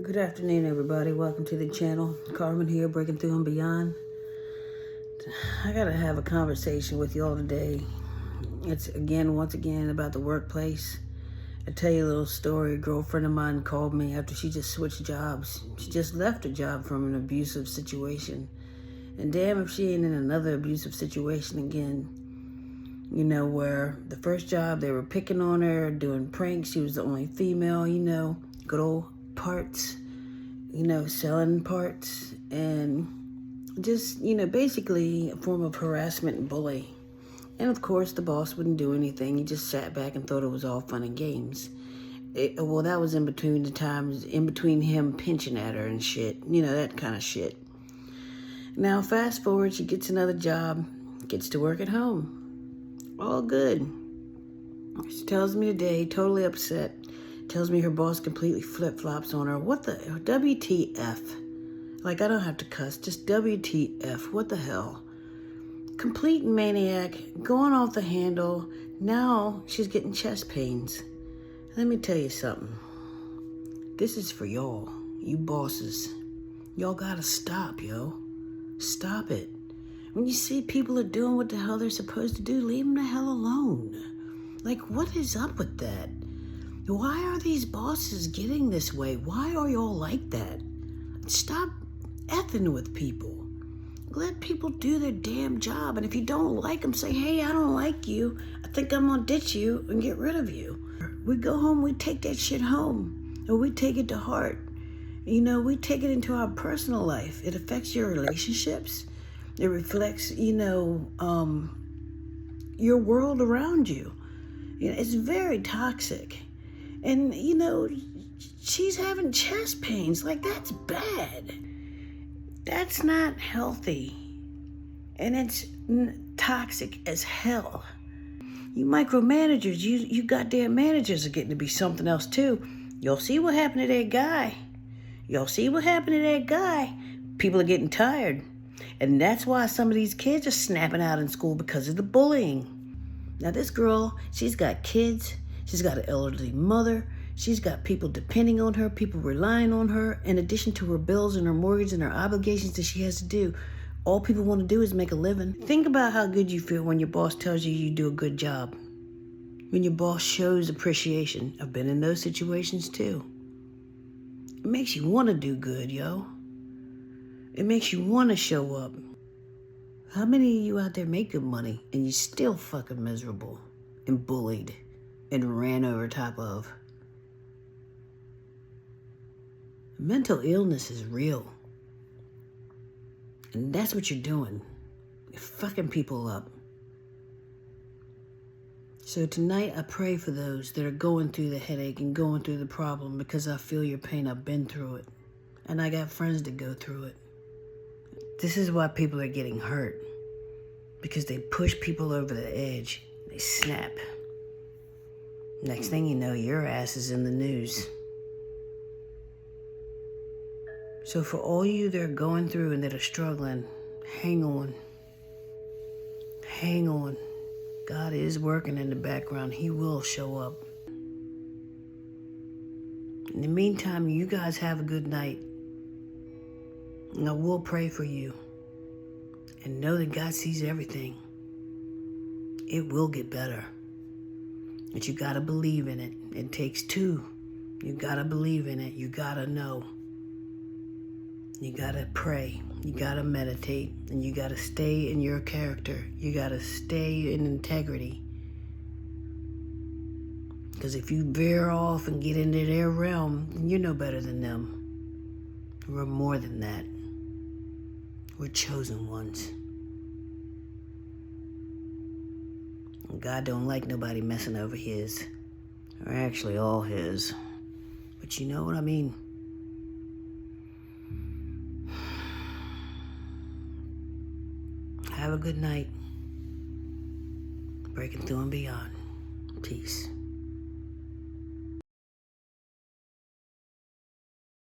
Good afternoon, everybody. Welcome to the channel. Carmen here, breaking through and beyond. I gotta have a conversation with y'all today. It's once again about the workplace. I'll tell you a little story. A girlfriend of mine called me after she just switched jobs. She just left a job from an abusive situation. And damn if she ain't in another abusive situation again. You know, where the first job they were picking on her, doing pranks. She was the only female, good old parts, selling parts, and just, basically a form of harassment and bully. And of course, the boss wouldn't do anything. He just sat back and thought it was all fun and games. That was in between him pinching at her and shit, that kind of shit. Now, fast forward, she gets another job, gets to work at home. All good. She tells me today, totally upset, tells me her boss completely flip-flops on her. What the WTF? Like, I don't have to cuss, just WTF. What the hell? Complete maniac, going off the handle. Now she's getting chest pains. Let me tell you something. This is for y'all, you bosses. Y'all gotta stop, yo. Stop it. When you see people are doing what the hell they're supposed to do, leave them the hell alone. Like, what is up with that? Why are these bosses getting this way? Why are y'all like that? Stop effing with people. Let people do their damn job. And if you don't like them, say, hey, I don't like you. I think I'm gonna ditch you and get rid of you. We go home, we take that shit home. Or we take it to heart. We take it into our personal life. It affects your relationships. It reflects, your world around you. It's very toxic. And, she's having chest pains. Like, that's bad. That's not healthy. And it's toxic as hell. You micromanagers, you goddamn managers are getting to be something else, too. You'll see what happened to that guy. People are getting tired. And that's why some of these kids are snapping out in school, because of the bullying. Now, this girl, she's got kids. She's got an elderly mother. She's got people depending on her, people relying on her, in addition to her bills and her mortgage and her obligations that she has to do. All people want to do is make a living. Think about how good you feel when your boss tells you do a good job. When your boss shows appreciation. I've been in those situations too. It makes you want to do good, yo. It makes you want to show up. How many of you out there make good money and you're still fucking miserable and bullied and ran over top of? Mental illness is real. And that's what you're doing. You're fucking people up. So tonight I pray for those that are going through the headache and going through the problem, because I feel your pain. I've been through it. And I got friends that go through it. This is why people are getting hurt. Because they push people over the edge. They snap. Next thing you know, your ass is in the news. So for all you that are going through and that are struggling, hang on. Hang on. God is working in the background. He will show up. In the meantime, you guys have a good night. And I will pray for you. And know that God sees everything. It will get better. But you gotta believe in it. It takes two. You gotta believe in it. You gotta know. You gotta pray. You gotta meditate. And you gotta stay in your character. You gotta stay in integrity. Because if you veer off and get into their realm, you're no better than them. We're more than that. We're chosen ones. And God don't like nobody messing over his. Or actually all his. But you know what I mean? Have a good night. Breaking through and beyond. Peace.